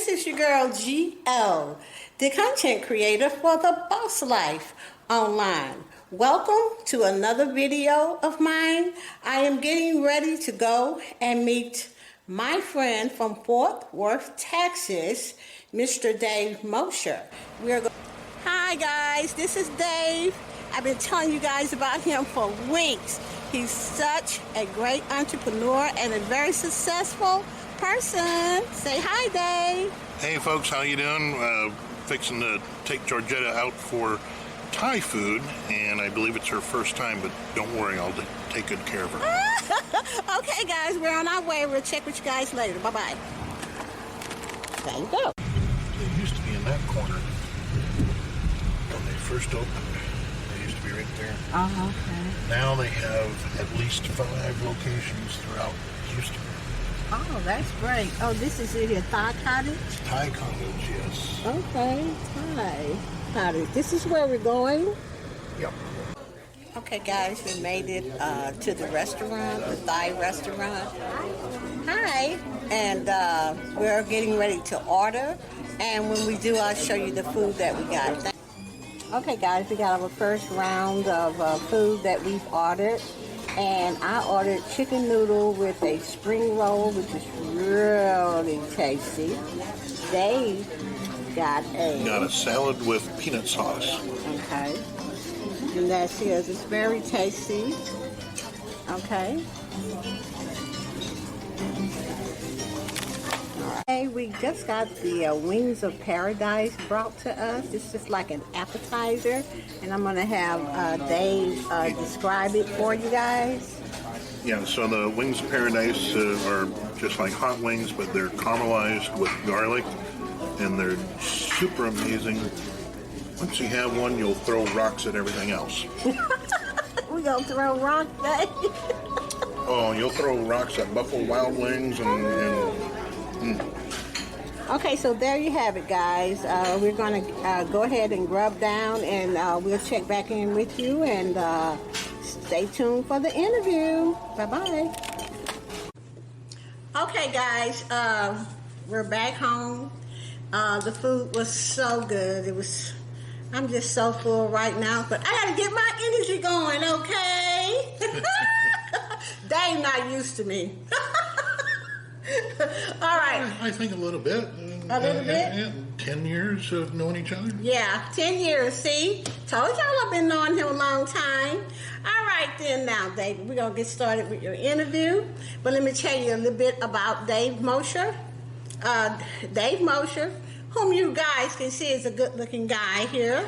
this is your girl GL, the content creator for the Boss Life Online. Welcome to another video of mine. I am getting ready to go and meet my friend from Fort Worth, Texas, Mr. Dave Mosher. Hi guys, this is Dave. I've been telling you guys about him for weeks. He's such a great entrepreneur and a very successful person. Say hi, Dave. Hey folks, how you doing? Fixing to take Georgetta out for Thai food, and I believe it's her first time, but don't worry, I'll take good care of her. Okay guys, we're on our way. We'll check with you guys later. Bye-bye. There you go. It used to be in that corner when they first opened. They used to be right there. Oh, okay. Now they have at least 5 locations throughout Houston. Oh, that's great. Oh, this is in here, Thai Cottage? Thai Cottage, yes. Okay, Thai Cottage. This is where we're going? Yep. Okay, guys, we made it to the restaurant, the Thai restaurant. Hi. And we're getting ready to order. And when we do, I'll show you the food that we got. Okay, guys, we got our first round of food that we've ordered. And I ordered chicken noodle with a spring roll, which is really tasty. Dave got a salad with peanut sauce. Okay. And that's his. It's very tasty. Okay. Okay, we just got the Wings of Paradise brought to us. It's just like an appetizer, and I'm going to have Dave describe it for you guys. Yeah, so the Wings of Paradise are just like hot wings, but they're caramelized with garlic, and they're super amazing. Once you have one, you'll throw rocks at everything else. We going to throw rocks, Dave? Oh, you'll throw rocks at Buffalo Wild Wings Okay, so there you have it, guys. We're going to go ahead and grub down, and we'll check back in with you, and stay tuned for the interview. Bye-bye. Okay, guys, we're back home. The food was so good. I'm just so full right now, but I got to get my energy going, okay? Dave not used to me. All right. I think a little bit. A little bit? 10 years of knowing each other? Yeah, 10 years, see? Told y'all I've been knowing him a long time. All right then now, David, we're going to get started with your interview. But let me tell you a little bit about Dave Mosher. Dave Mosher, whom you guys can see is a good-looking guy here.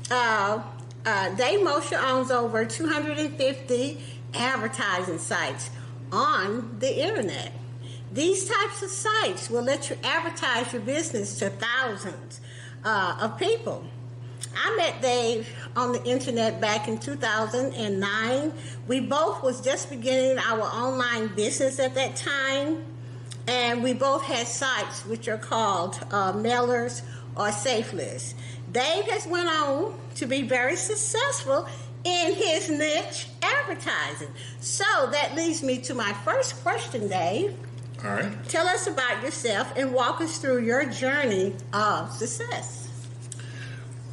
Dave Mosher owns over 250 advertising sites on the internet. These types of sites will let you advertise your business to thousands of people. I met Dave on the internet back in 2009. We both was just beginning our online business at that time, and we both had sites which are called mailers or safe lists. Dave has went on to be very successful in his niche, advertising. So that leads me to my first question, Dave. All right. Tell us about yourself and walk us through your journey of success.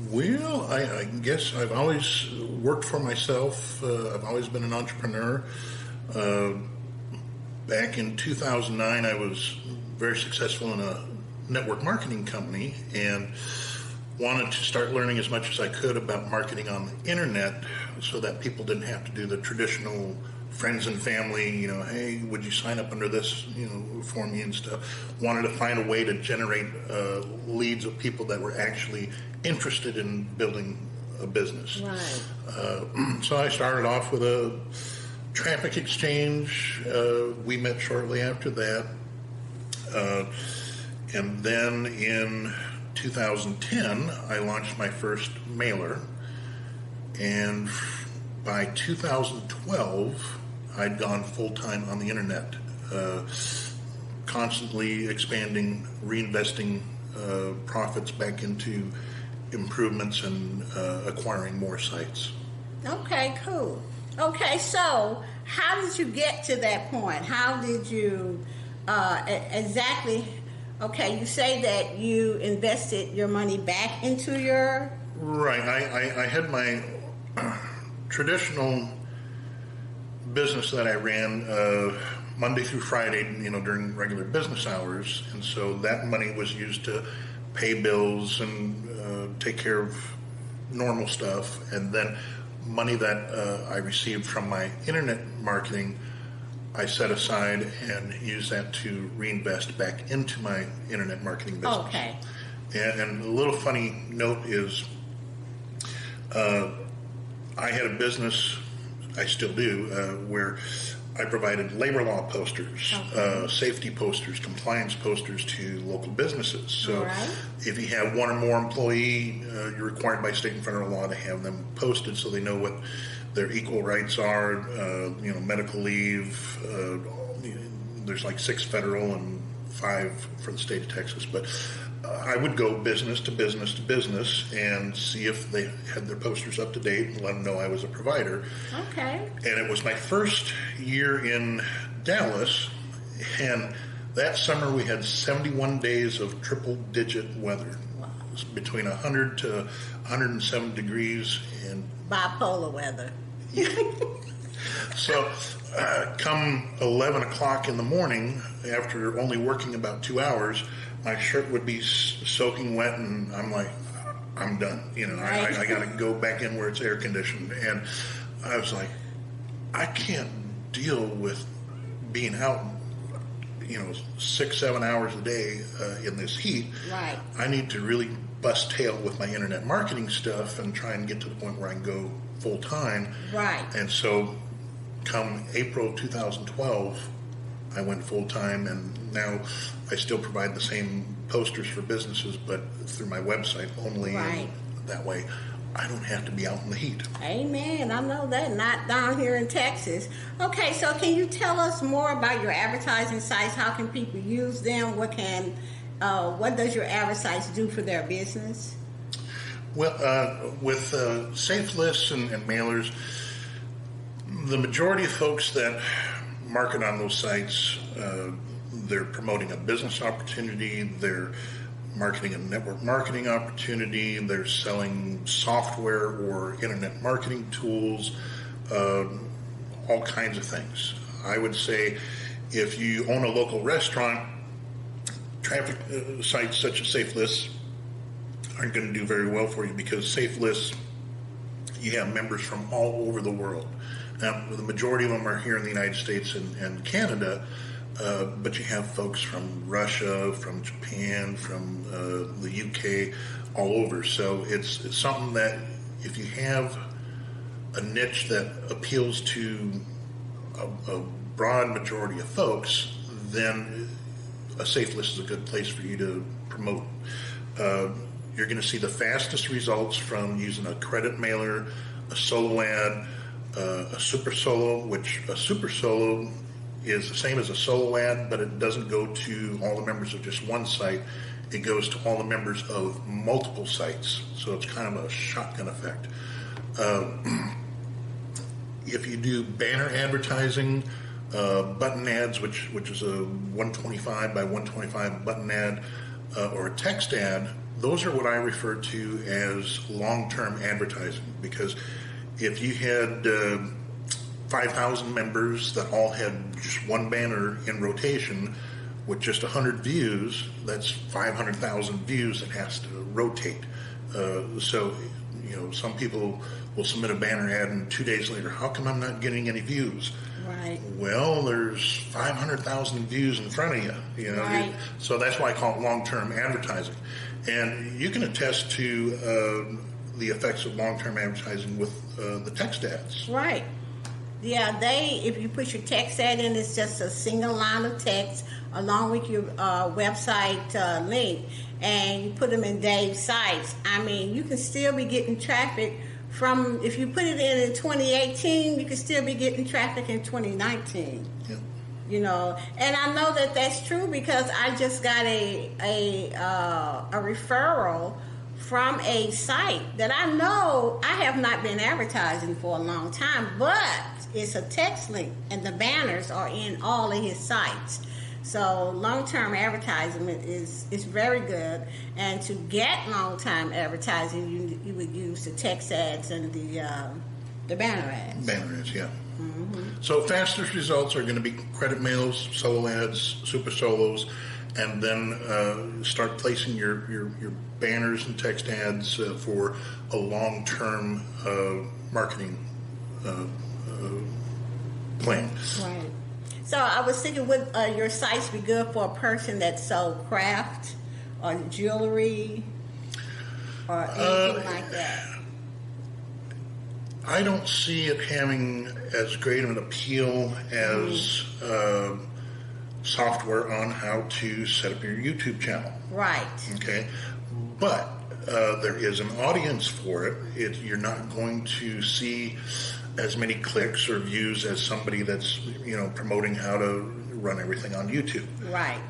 Well, I guess I've always worked for myself. I've always been an entrepreneur. Back in 2009, I was very successful in a network marketing company and wanted to start learning as much as I could about marketing on the internet so that people didn't have to do the traditional friends and family, hey, would you sign up under this, for me and stuff. Wanted to find a way to generate leads of people that were actually interested in building a business. Right. So I started off with a traffic exchange. We met shortly after that. And then in 2010, I launched my first mailer. And by 2012, I'd gone full-time on the internet, constantly expanding, reinvesting profits back into improvements and acquiring more sites. Okay, cool. Okay, so how did you get to that point? How did you exactly Okay, you say that you invested your money back into your... Right. I had my traditional business that I ran Monday through Friday, during regular business hours, and so that money was used to pay bills and take care of normal stuff, and then money that I received from my internet marketing, I set aside and used that to reinvest back into my internet marketing business. Okay. And a little funny note is, I had a business, I still do, where I provided labor law posters, safety posters, compliance posters to local businesses. So if you have one or more employee, you're required by state and federal law to have them posted so they know what their equal rights are, medical leave. There's like 6 federal and 5 for the state of Texas. But I would go business to business to business and see if they had their posters up to date and let them know I was a provider. Okay. And it was my first year in Dallas, and that summer we had 71 days of triple-digit weather. Wow. It was between 100 to 107 degrees. And bipolar weather. So come 11 o'clock in the morning, after only working about 2 hours, my shirt would be soaking wet, and I'm like, I'm done. I got to go back in where it's air conditioned. And I was like, I can't deal with being out, 6-7 hours a day in this heat. Right. I need to really bust tail with my internet marketing stuff and try and get to the point where I can go full time. Right. And so come April 2012, I went full time, and now I still provide the same posters for businesses, but through my website only. Right. And that way I don't have to be out in the heat. Amen. I know that. Not down here in Texas. Okay, so can you tell us more about your advertising sites? How can people use them? What does your advertising do for their business? Well, with safe lists and mailers, the majority of folks that market on those sites, they're promoting a business opportunity, they're marketing a network marketing opportunity, they're selling software or internet marketing tools, all kinds of things. I would say if you own a local restaurant, traffic sites such as Safe Lists aren't going to do very well for you, because Safe Lists, you have members from all over the world. Now, the majority of them are here in the United States and Canada, but you have folks from Russia, from Japan, from the UK, all over. So it's something that if you have a niche that appeals to a broad majority of folks, then a Safe List is a good place for you to promote. You're going to see the fastest results from using a credit mailer, a solo ad, a super solo, which a super solo is the same as a solo ad, but it doesn't go to all the members of just one site. It goes to all the members of multiple sites. So it's kind of a shotgun effect. If you do banner advertising, button ads, which is a 125 by 125 button ad, or a text ad, those are what I refer to as long-term advertising, because if you had 5,000 members that all had just one banner in rotation with just 100 views, that's 500,000 views that has to rotate. So, some people will submit a banner ad and 2 days later, how come I'm not getting any views? Right. Well, there's 500,000 views in front of you. Right. So that's why I call it long-term advertising. And you can attest to the effects of long-term advertising with the text ads. Right. Yeah, if you put your text ad in, it's just a single line of text along with your website link, and you put them in Dave's sites. I mean, you can still be getting traffic from, if you put it in 2018, you can still be getting traffic in 2019. Yeah. And I know that that's true because I just got a referral from a site that I know I have not been advertising for a long time, but it's a text link and the banners are in all of his sites. So long-term advertisement is very good. And to get long-term advertising, you would use the text ads and the banner ads. Banner ads, yeah. So fastest results are going to be credit mails, solo ads, super solos, and then start placing your banners and text ads for a long-term marketing plan. Right. So I was thinking, would your sites be good for a person that sold craft or jewelry or anything like that? I don't see it having as great of an appeal as software on how to set up your YouTube channel. Right. Okay, but there is an audience for it. You're not going to see as many clicks or views as somebody that's promoting how to run everything on YouTube. Right.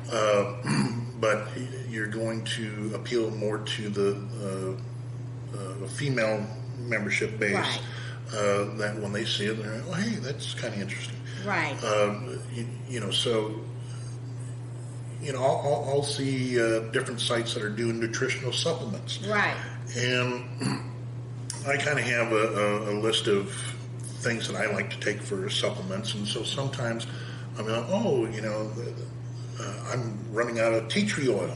But you're going to appeal more to the female membership base. Right. That when they see it, they're like, "Oh, hey, that's kind of interesting." Right. So I'll see different sites that are doing nutritional supplements. Right. And I kind of have a list of things that I like to take for supplements, and so sometimes I'm like, I'm running out of tea tree oil,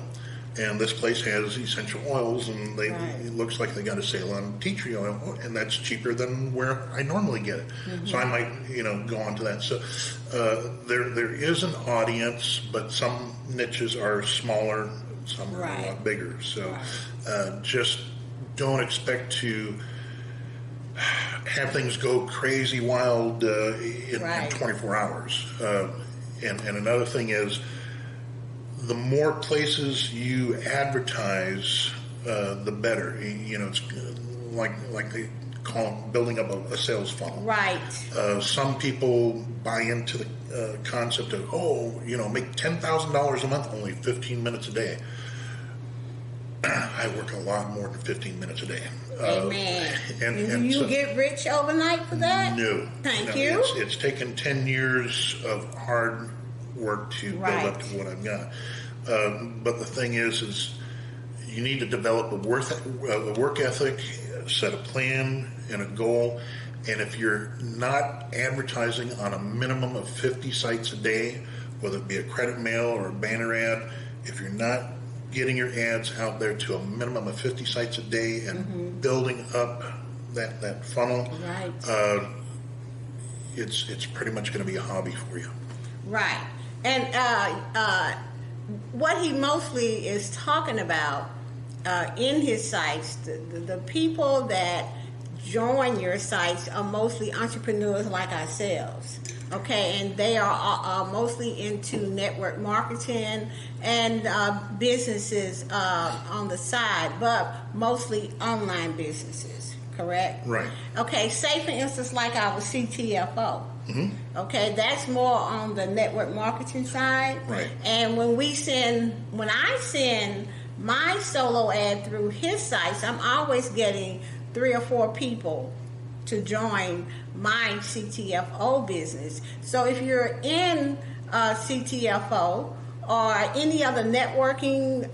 and this place has essential oils, and it looks like they got a sale on tea tree oil, and that's cheaper than where I normally get it. So I might go on to that. So there is an audience, but some niches are smaller, some are a lot bigger. So just don't expect to have things go crazy wild in 24 hours. And another thing is, the more places you advertise, the better. It's like they call it building up a sales funnel. Right. Some people buy into the concept of, make $10,000 a month, only 15 minutes a day. I work a lot more than 15 minutes a day. Amen. And do you get rich overnight for that? No. Thank you. It's taken 10 years of hard work to build up to what I've got. But the thing is you need to develop a work ethic, set a plan and a goal. And if you're not advertising on a minimum of 50 sites a day, whether it be a credit mail or a banner ad, if you're not getting your ads out there to a minimum of 50 sites a day and building up that funnel, it's pretty much going to be a hobby for you. Right. And what he mostly is talking about in his sites, the people that join your sites are mostly entrepreneurs like ourselves. Okay, and they are mostly into network marketing and businesses on the side, but mostly online businesses, correct? Right. Okay, say for instance like our CTFO. Okay, that's more on the network marketing side. Right. And when I send my solo ad through his sites, I'm always getting 3 or 4 people to join my CTFO business. So if you're in CTFO or any other networking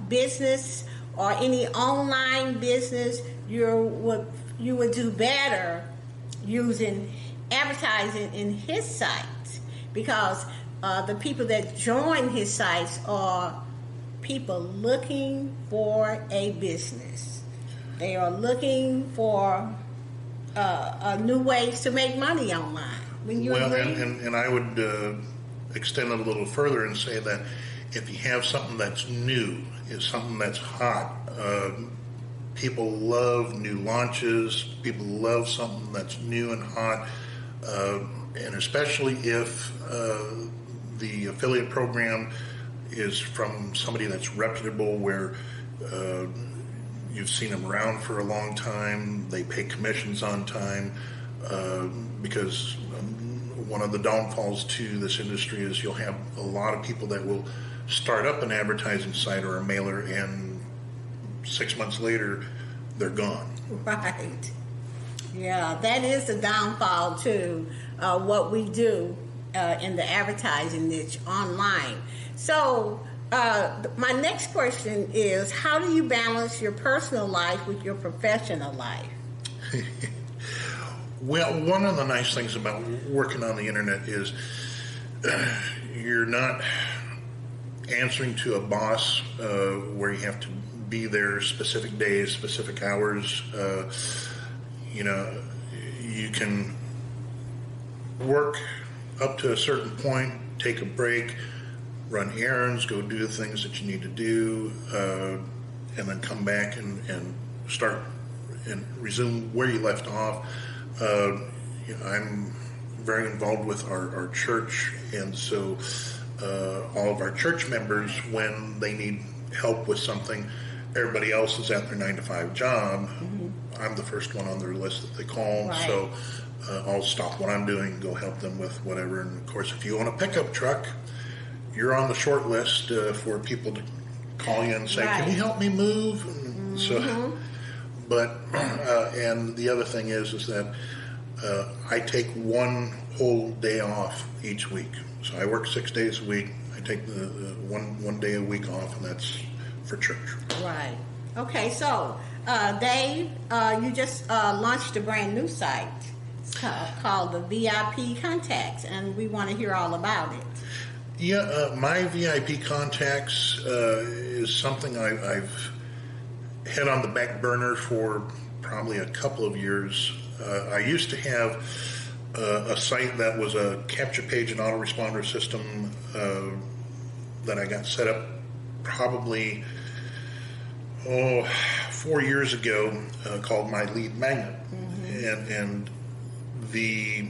business or any online business, you would do better using advertising in his sites, because the people that join his sites are people looking for a business. They are looking for new ways to make money online. And I would extend it a little further and say that if you have something that's new, is something that's hot, people love new launches. People love something that's new and hot, and especially if the affiliate program is from somebody that's reputable, where you've seen them around for a long time. They pay commissions on time, because one of the downfalls to this industry is you'll have a lot of people that will start up an advertising site or a mailer, and 6 months later, they're gone. Right. Yeah, that is the downfall to what we do in the advertising niche online. So my next question is, how do you balance your personal life with your professional life? Well, one of the nice things about working on the internet is you're not answering to a boss where you have to be there specific days, specific hours. You can work up to a certain point, take a break, run errands, go do the things that you need to do, and then come back and start and resume where you left off. I'm very involved with our church, and so all of our church members, when they need help with something, everybody else is at their 9-to-5 job. I'm the first one on their list that they call, right. So I'll stop what I'm doing and go help them with whatever. And of course, if you own a pickup truck, you're on the short list for people to call you and say, right. "Can you help me move?" And so, but and the other thing is that I take one whole day off each week. So I work 6 days a week. I take the one day a week off, and that's for church. Right. Okay. So, Dave, you just launched a brand new site called the VIP Contacts, and we want to hear all about it. Yeah, my VIP Contacts is something I've had on the back burner for probably a couple of years. I used to have a site that was a capture page and autoresponder system that I got set up probably 4 years ago, called My Lead Magnet. And the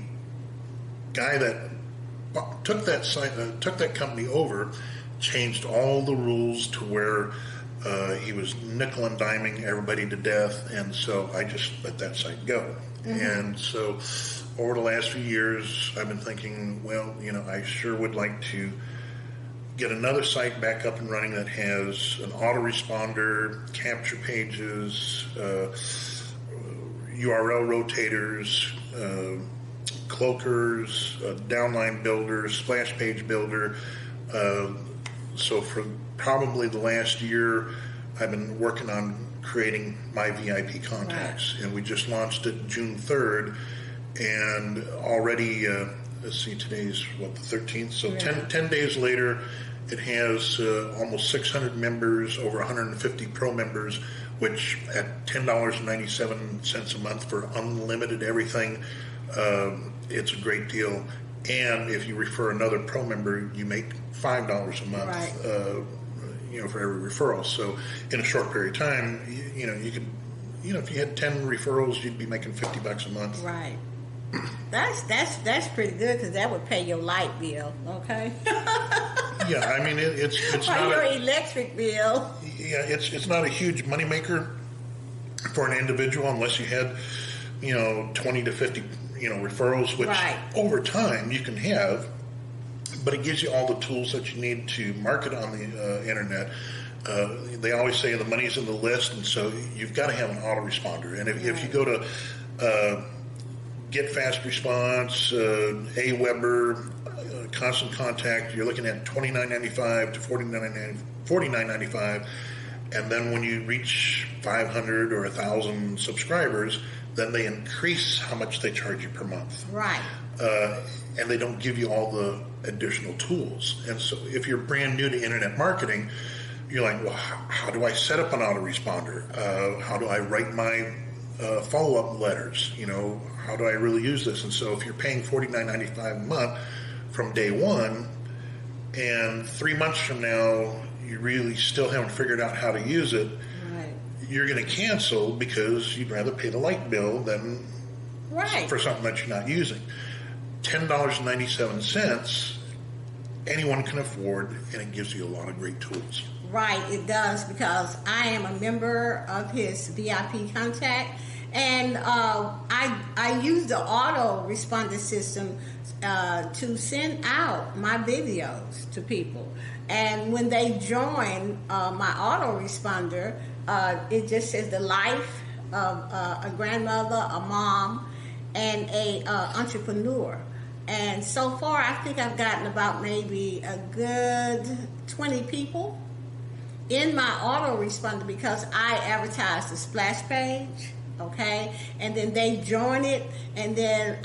guy that took that site, took that company over, changed all the rules to where he was nickel and diming everybody to death, and so I just let that site go. And so over the last few years, I've been thinking, well, I sure would like to get another site back up and running that has an autoresponder, capture pages, URL rotators, cloakers, downline builder, splash page builder. So for probably the last year, I've been working on creating my VIP Contacts, and we just launched it June 3rd, and already, let's see, today's the 13th, so 10 days later, it has almost 600 members, over 150 pro members, which at $10.97 a month for unlimited everything, it's a great deal. And if you refer another pro member, you make $5 a month, right. For every referral. So in a short period of time, you could, if you had 10 referrals, you'd be making $50 a month. Right. That's pretty good, because that would pay your light bill. Okay. Yeah, I mean it's or not your electric bill. Yeah, it's not a huge moneymaker for an individual unless you had 20 to 50 referrals, which right. over time you can have, but it gives you all the tools that you need to market on the internet. They always say the money's in the list, and so you've got to have an autoresponder. And if you go to Get Fast Response, AWeber, Constant Contact, you're looking at $29.95 to $49.95, and then when you reach 500 or 1,000 subscribers, then they increase how much they charge you per month. Right. And they don't give you all the additional tools. And so if you're brand new to internet marketing, you're like, well, how do I set up an autoresponder? How do I write my follow-up letters? How do I really use this? And so if you're paying $49.95 a month from day one, and 3 months from now you really still haven't figured out how to use it, right. You're going to cancel because you'd rather pay the light bill than right. for something that you're not using. $10.97, anyone can afford, and it gives you a lot of great tools. Right, it does, because I am a member of his VIP Contact, and I use the auto responder system to send out my videos to people. And when they join my auto responder, it just says the life of a grandmother, a mom, and a entrepreneur. And so far, I think I've gotten about maybe a good 20 people in my autoresponder because I advertise the splash page, okay? And then they join it, and then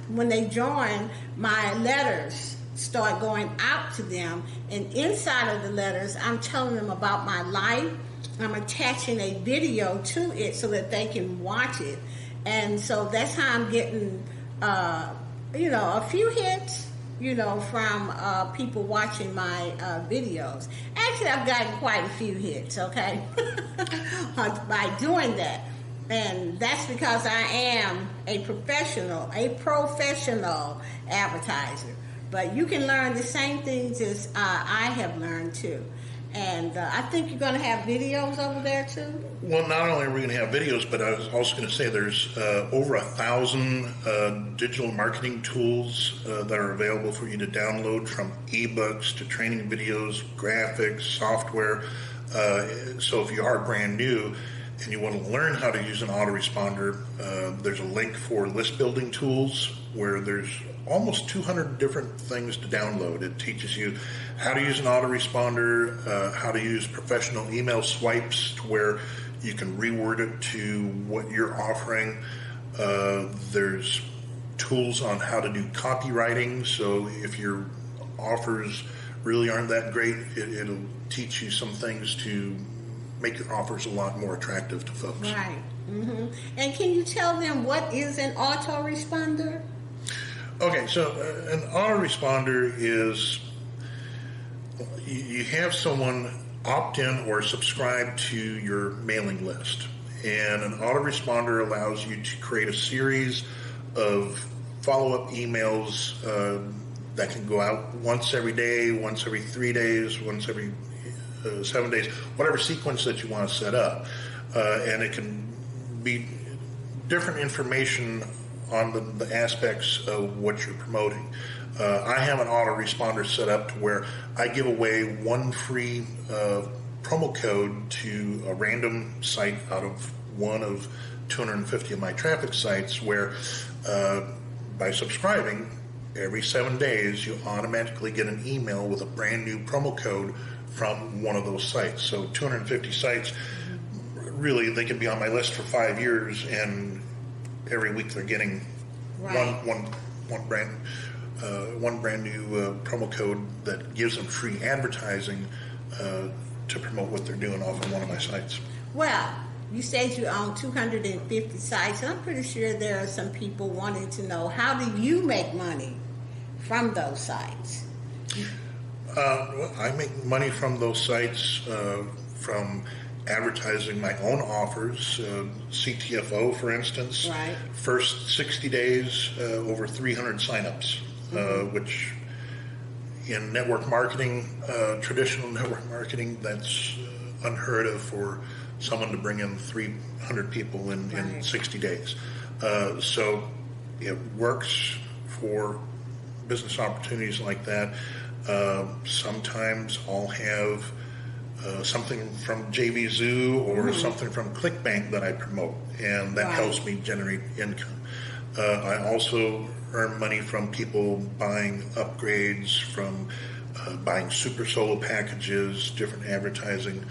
when they join, my letters start going out to them. And inside of the letters, I'm telling them about my life. I'm attaching a video to it so that they can watch it. And so that's how I'm getting, a few hits, from people watching my videos. Actually, I've gotten quite a few hits, okay, by doing that. And that's because I am a professional advertiser. But you can learn the same things as I have learned too. And I think you're going to have videos over there too. Well, not only are we going to have videos, but I was also going to say there's over 1,000 digital marketing tools that are available for you to download, from ebooks to training videos, graphics, software. So if you are brand new and you want to learn how to use an autoresponder, there's a link for list building tools where there's almost 200 different things to download. It teaches you how to use an autoresponder, how to use professional email swipes to where you can reword it to what you're offering. There's tools on how to do copywriting. So if your offers really aren't that great, it'll teach you some things to make your offers a lot more attractive to folks. Right. Mm-hmm. And can you tell them what is an autoresponder? Okay, so an autoresponder is you have someone opt in or subscribe to your mailing list. And an autoresponder allows you to create a series of follow-up emails that can go out once every day, once every 3 days, once every 7 days, whatever sequence that you want to set up. And it can be different information on the aspects of what you're promoting. I have an autoresponder set up to where I give away one free promo code to a random site out of one of 250 of my traffic sites, where by subscribing every 7 days, you automatically get an email with a brand new promo code from one of those sites. So 250 sites, really, they can be on my list for 5 years, and every week they're getting one brand new promo code that gives them free advertising to promote what they're doing off of one of my sites. Well, you said you own 250 sites, and I'm pretty sure there are some people wanting to know, how do you make money from those sites? Well, I make money from those sites from advertising my own offers. CTFO, for instance, right. First 60 days, over 300 signups, which in network marketing, traditional network marketing, that's unheard of for someone to bring in 300 people in 60 days. So it works for business opportunities like that. Sometimes I'll have something from JV Zoo or something from ClickBank that I promote, and that helps me generate income. I also earn money from people buying upgrades, from buying super solo packages, different advertising.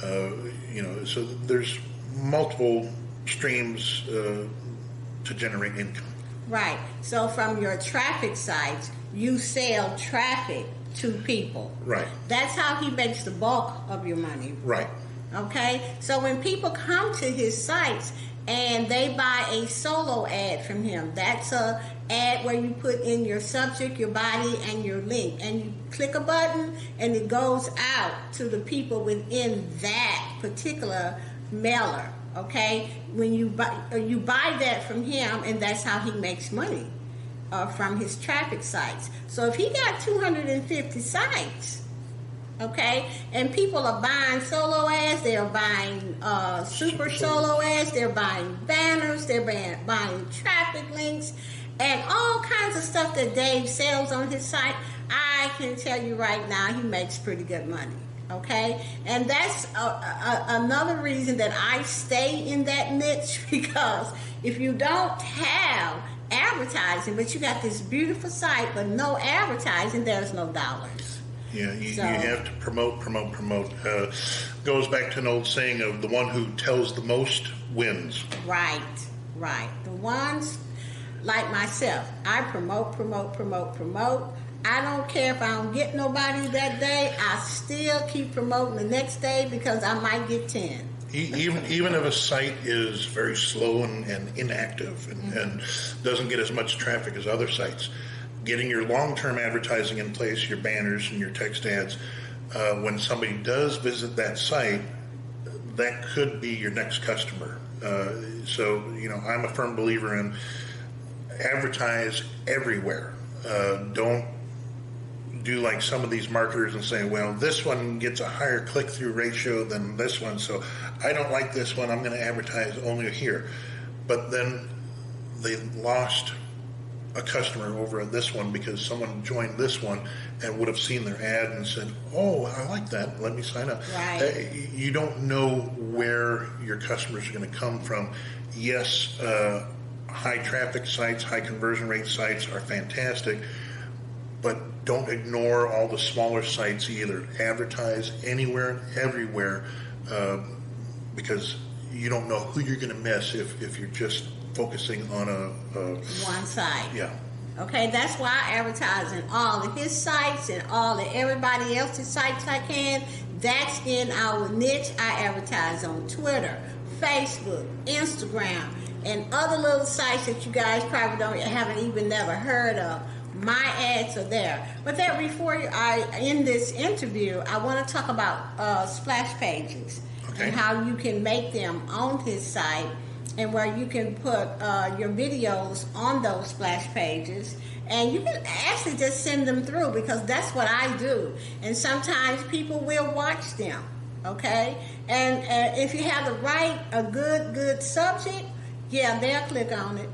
So there's multiple streams to generate income. Right. So from your traffic sites, you sell traffic to people. Right. That's how he makes the bulk of your money. Right. Okay? So when people come to his sites and they buy a solo ad from him, that's a ad where you put in your subject, your body, and your link, and you click a button and it goes out to the people within that particular mailer. Okay? When you buy that from him, and that's how he makes money. From his traffic sites. So if he got 250 sites, okay, and people are buying solo ads, they're buying super solo ads, they're buying banners, they're buying traffic links, and all kinds of stuff that Dave sells on his site, I can tell you right now, he makes pretty good money. Okay, and that's another reason that I stay in that niche, because if you don't have advertising, but you got this beautiful site, but no advertising, there's no dollars. Yeah, you have to promote. Goes back to an old saying of the one who tells the most wins. Right. The ones like myself, I promote. I don't care if I don't get nobody that day. I still keep promoting the next day because I might get 10. Even if a site is very slow and inactive and doesn't get as much traffic as other sites, getting your long-term advertising in place, your banners and your text ads, when somebody does visit that site, that could be your next customer. So, I'm a firm believer in advertise everywhere. Don't do like some of these marketers and say, well, this one gets a higher click-through ratio than this one, so I don't like this one, I'm going to advertise only here. But then they lost a customer over at this one because someone joined this one and would have seen their ad and said, oh, I like that, let me sign up. Right. You don't know where your customers are going to come from. Yes, high traffic sites, high conversion rate sites are fantastic, but don't ignore all the smaller sites either. Advertise anywhere and everywhere, because you don't know who you're going to miss if you're just focusing on one site. Yeah. Okay, that's why I advertise in all of his sites and all of everybody else's sites I can. That's in our niche. I advertise on Twitter, Facebook, Instagram, and other little sites that you guys probably haven't even never heard of. My ads are there. But that before I end this interview, I want to talk about splash pages. Okay. And how you can make them on his site, and where you can put your videos on those splash pages, and you can actually just send them through, because that's what I do. And sometimes people will watch them, okay? And if you have a good subject, yeah, they'll click on it.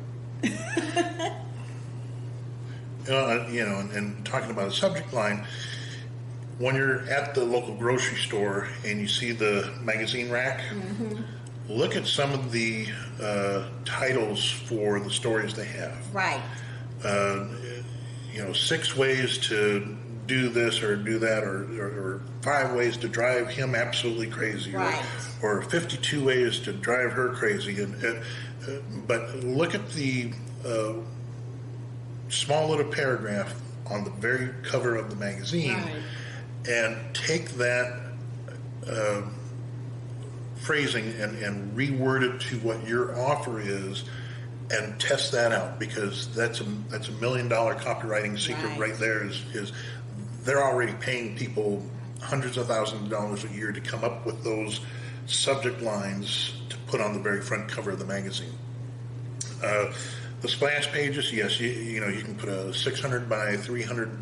And talking about a subject line, when you're at the local grocery store and you see the magazine rack, look at some of the titles for the stories they have. Right. 6 ways to do this or do that, or 5 ways to drive him absolutely crazy, right. or 52 ways to drive her crazy. But look at the small little paragraph on the very cover of the magazine, right. and take that phrasing and reword it to what your offer is, and test that out, because that's a $1 million copywriting secret right there. Is they're already paying people hundreds of thousands of dollars a year to come up with those subject lines to put on the very front cover of the magazine. The splash pages, yes, you can put a 600 by 300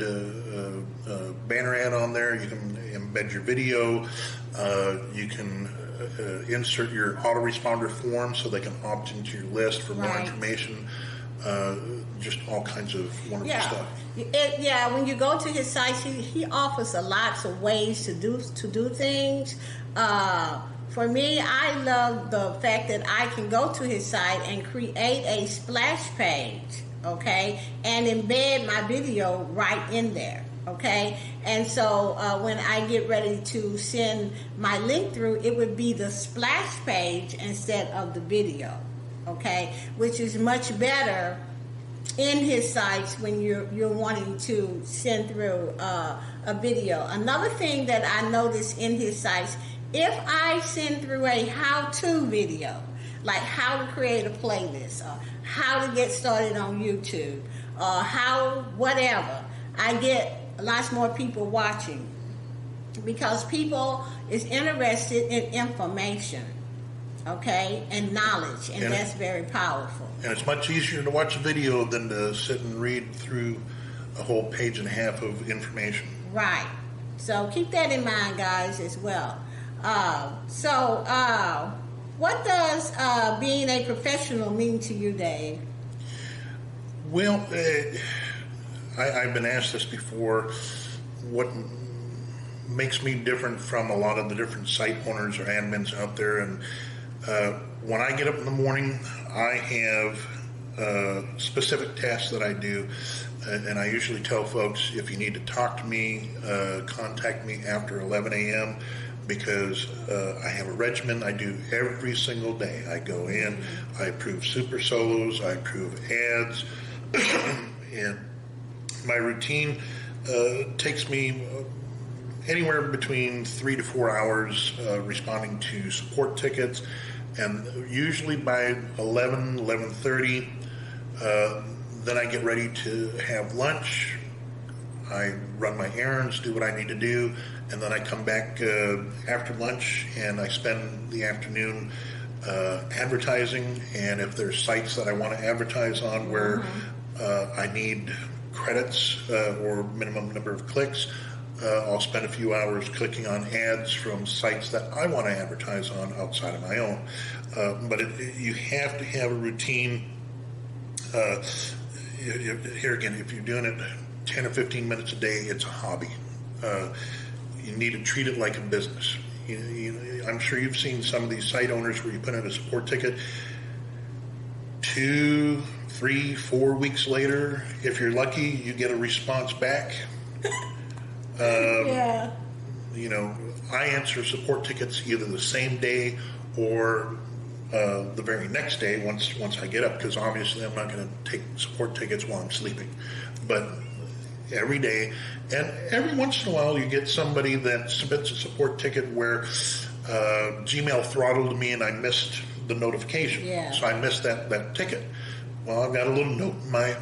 banner ad on there. You can embed your video. You can insert your autoresponder form so they can opt into your list for more information. Just all kinds of wonderful stuff. When you go to his site, he offers lots of ways to do things. For me, I love the fact that I can go to his site and create a splash page, okay, and embed my video right in there, okay? And so when I get ready to send my link through, it would be the splash page instead of the video, okay, which is much better in his sites when you're wanting to send through a video. Another thing that I notice in his sites, if I send through a how-to video, like how to create a playlist, or how to get started on YouTube, or whatever, I get lots more people watching, because people is interested in information, okay, and knowledge, and that's very powerful. And it's much easier to watch a video than to sit and read through a whole page and a half of information. Right. So keep that in mind, guys, as well. What does being a professional mean to you, Dave? Well, I've been asked this before. What makes me different from a lot of the different site owners or admins out there? And when I get up in the morning, I have specific tasks that I do, and I usually tell folks, if you need to talk to me, contact me after 11 a.m. because I have a regimen I do every single day. I go in, I approve super solos, I approve ads, and my routine takes me anywhere between 3 to 4 hours responding to support tickets, and usually by 11:30, then I get ready to have lunch. I run my errands, do what I need to do, and then I come back after lunch and I spend the afternoon advertising. And if there's sites that I want to advertise on where I need credits or minimum number of clicks, I'll spend a few hours clicking on ads from sites that I want to advertise on outside of my own. But you have to have a routine. Here again, if you're doing it 10 or 15 minutes a day, it's a hobby. You need to treat it like a business. I'm sure you've seen some of these site owners where you put in a support ticket 2, 3, 4 weeks later. If you're lucky, you get a response back. Yeah. I answer support tickets either the same day or the very next day once I get up, because obviously I'm not going to take support tickets while I'm sleeping. But every day, and every once in a while you get somebody that submits a support ticket where Gmail throttled me and I missed the notification. Yeah. So I missed that ticket. Well, I've got a little note. My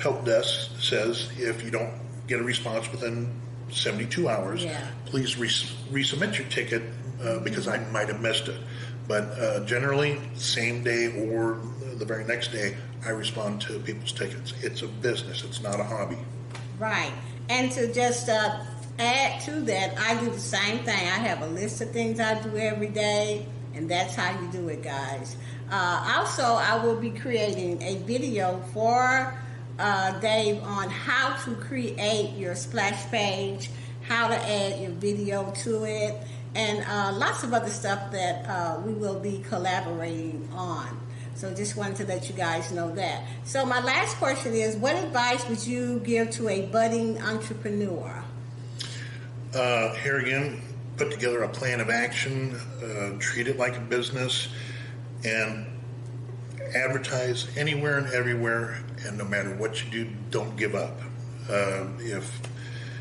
help desk says if you don't get a response within 72 hours, please resubmit your ticket because I might have missed it. But generally, same day or the very next day, I respond to people's tickets. It's a business. It's not a hobby. Right. And to just add to that, I do the same thing. I have a list of things I do every day, and that's how you do it, guys. Also, I will be creating a video for Dave on how to create your splash page, how to add your video to it, and lots of other stuff that we will be collaborating on. So just wanted to let you guys know that. So my last question is, what advice would you give to a budding entrepreneur? Here again, put together a plan of action, treat it like a business, and advertise anywhere and everywhere, and no matter what you do, don't give up. If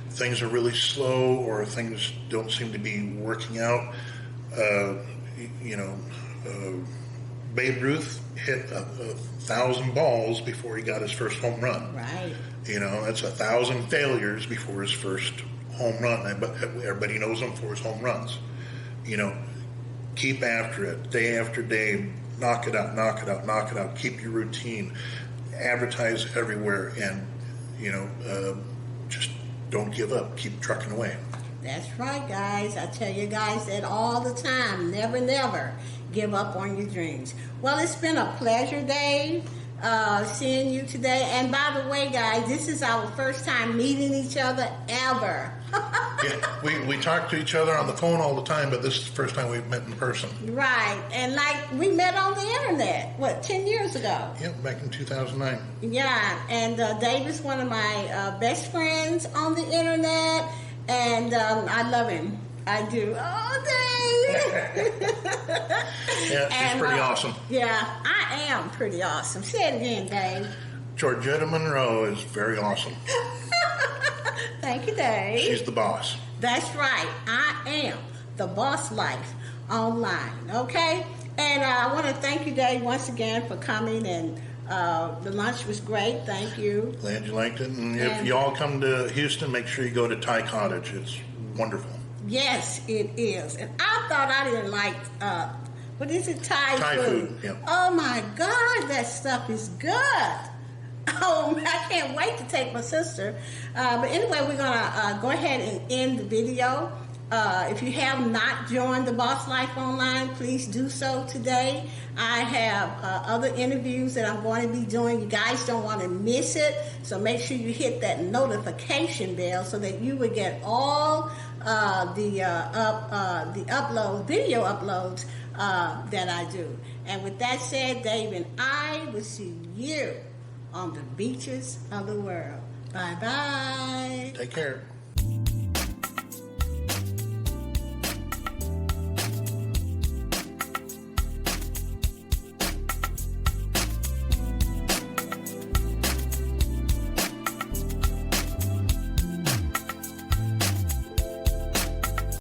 things are really slow or things don't seem to be working out, Babe Ruth hit 1,000 balls before he got his first home run. Right. That's 1,000 failures before his first home run. Everybody knows him for his home runs. Keep after it, day after day. Knock it out, knock it out, knock it out. Keep your routine. Advertise everywhere, and just don't give up. Keep trucking away. That's right, guys. I tell you guys that all the time. Never, never give up on your dreams. Well, it's been a pleasure, Dave, seeing you today. And by the way, guys, this is our first time meeting each other ever. Yeah, we talk to each other on the phone all the time, but this is the first time we've met in person. Right. And we met on the internet, 10 years ago? Yep, back in 2009. Yeah, and Dave is one of my best friends on the internet, and I love him. I do. Oh, Dave! Yeah, she's pretty awesome. Yeah, I am pretty awesome. Say it again, Dave. Georgetta Monroe is very awesome. Thank you, Dave. She's the boss. That's right. I am the boss life online. Okay? And I want to thank you, Dave, once again for coming. And the lunch was great. Thank you. Glad you liked it. And if you all come to Houston, make sure you go to Cottage. It's wonderful. Yes, it is. And I thought I didn't like, what is it, Thai food? Yep. Oh, my God, that stuff is good. Oh, I can't wait to take my sister. But anyway, we're going to go ahead and end the video. If you have not joined the Boss Life Online, please do so today. I have other interviews that I'm going to be doing. You guys don't want to miss it. So make sure you hit that notification bell so that you will get all the video uploads that I do. And with that said, Dave and I will see you on the beaches of the world. Bye-bye. Take care.